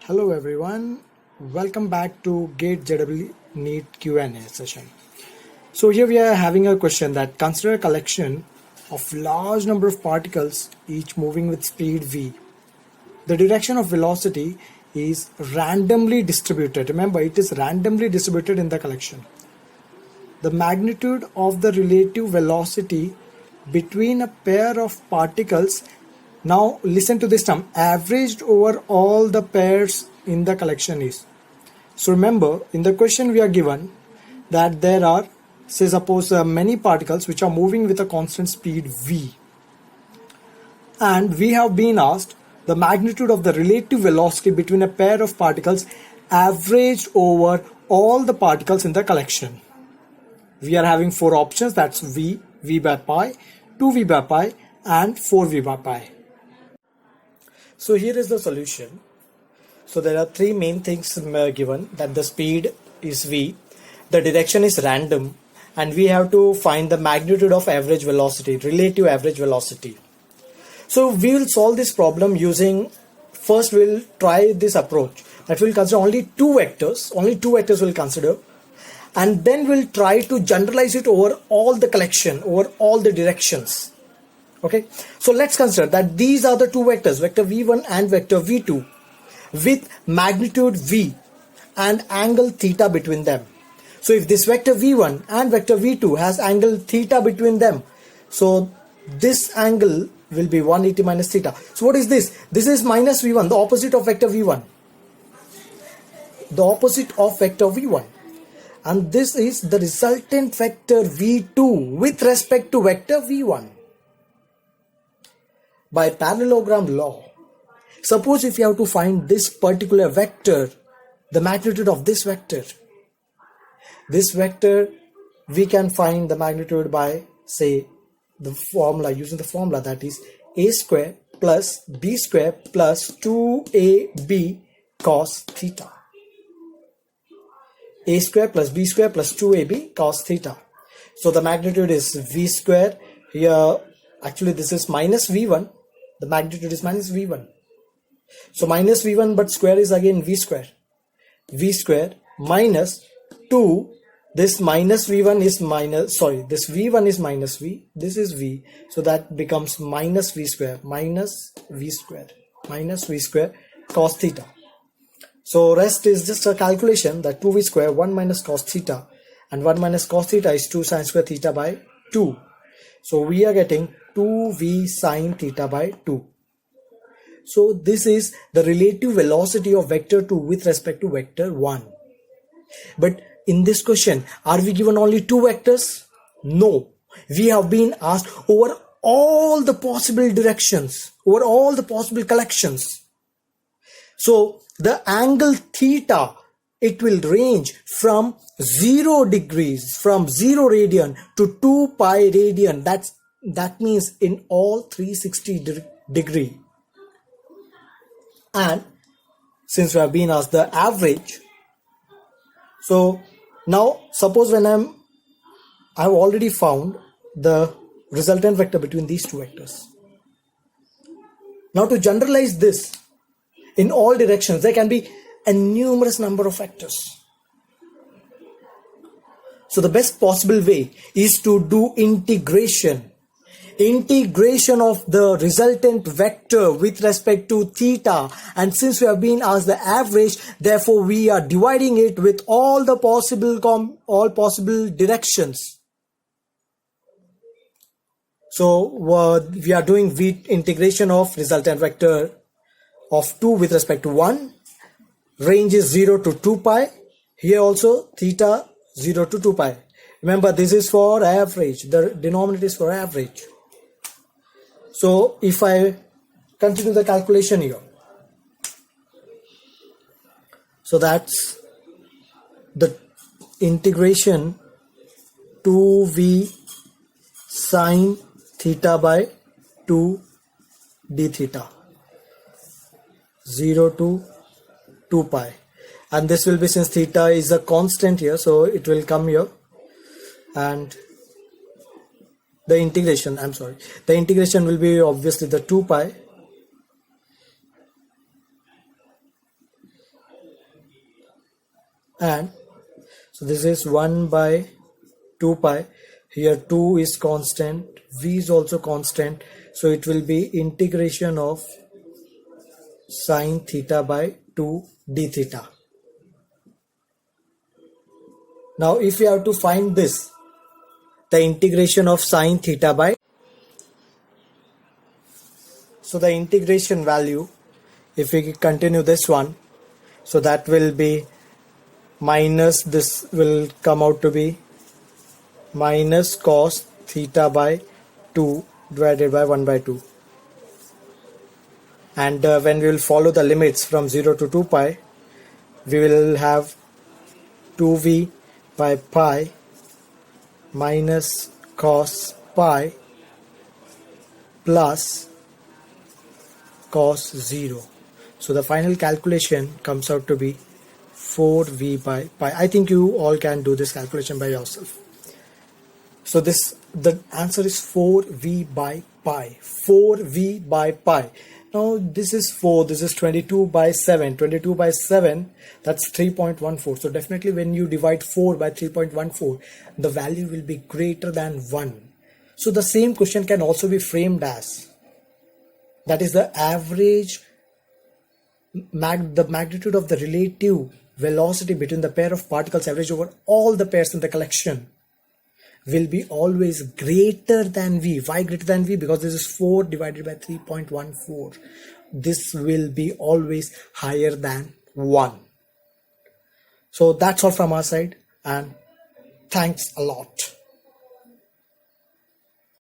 Hello everyone, welcome back to GATE JEE NEET Q&A session. So here we are having a question that consider a collection of large number of particles each moving with speed v. The direction of velocity is randomly distributed. Remember, it is randomly distributed in the collection. The magnitude of the relative velocity between a pair of particles, now listen to this term, averaged over all the pairs in the collection is. So remember, in the question we are given that there are, say suppose many particles which are moving with a constant speed v, and we have been asked the magnitude of the relative velocity between a pair of particles averaged over all the particles in the collection. We are having four options, that's v, v by pi, 2v by pi and 4v by pi. So here is the solution. So there are three main things given, that the speed is v, the direction is random, and we have to find the magnitude of average velocity, relative average velocity. So we will solve this problem using, first we'll try this approach that we'll consider only two vectors we'll consider, and then we'll try to generalize it over all the collection, over all the directions. Okay, so let's consider that these are the two vectors, vector v1 and vector v2, with magnitude v and angle theta between them. So if this vector v1 and vector v2 has angle theta between them, so this angle will be 180 minus theta. So what is this? This is minus v1, the opposite of vector v1. The opposite of vector v1. And this is the resultant vector v2 with respect to vector v1. By parallelogram law, suppose if you have to find this particular vector, the magnitude of this vector, we can find the magnitude by, say, the formula, using the formula, that is a square plus b square plus 2ab cos theta. A square plus b square plus 2ab cos theta. So the magnitude is v square. Here actually this is minus v1. The magnitude is minus v1. So minus v1, but square is again v square. V square minus 2. This minus v1 is minus, sorry, this v1 is minus v. This is v. So that becomes minus v square cos theta. So rest is just a calculation, that 2v square 1 minus cos theta, and 1 minus cos theta is 2 sin square theta by 2. So we are getting 2v sin theta by 2. So this is the relative velocity of vector 2 with respect to vector 1. But in this question, are we given only two vectors? No. We have been asked over all the possible directions, over all the possible collections. So the angle theta, it will range from 0 degrees, from 0 radian to 2 pi radian. That means in all 360 degree. And since we have been asked the average, so now suppose when I have already found the resultant vector between these two vectors. Now to generalize this in all directions, there can be a numerous number of vectors. So the best possible way is to do integration of the resultant vector with respect to theta, and since we have been asked the average, therefore we are dividing it with all the possible directions. So we are doing integration of resultant vector of 2 with respect to 1. Range is 0 to 2 pi. Here also theta 0 to 2 pi. Remember, this is for average. The denominator is for average. So if I continue the calculation here, so that's the integration 2v sin theta by 2 d theta, 0 to 2 pi, and this will be, since theta is a constant here, so it will come here, and the integration will be obviously the 2 pi and so this is 1 by 2 pi. Here 2 is constant, v is also constant, so it will be integration of sine theta by 2 d theta. Now if we have to find this, the integration of sine theta by, so the integration value, if we continue this one, so that will be minus, this will come out to be minus cos theta by 2 divided by 1 by 2. And when we will follow the limits from 0 to 2 pi, we will have 2v by pi minus cos pi plus cos 0. So the final calculation comes out to be 4v by pi. I think you all can do this calculation by yourself. So the answer is 4v by pi. 4v by pi. Now this is 4, this is 22 by 7. 22 by 7, that's 3.14. So definitely when you divide 4 by 3.14, the value will be greater than 1. So the same question can also be framed as, that is the average, the magnitude of the relative velocity between the pair of particles average over all the pairs in the collection will be always greater than v. Why greater than v? Because this is 4 divided by 3.14. This will be always higher than 1. So that's all from our side, and thanks a lot.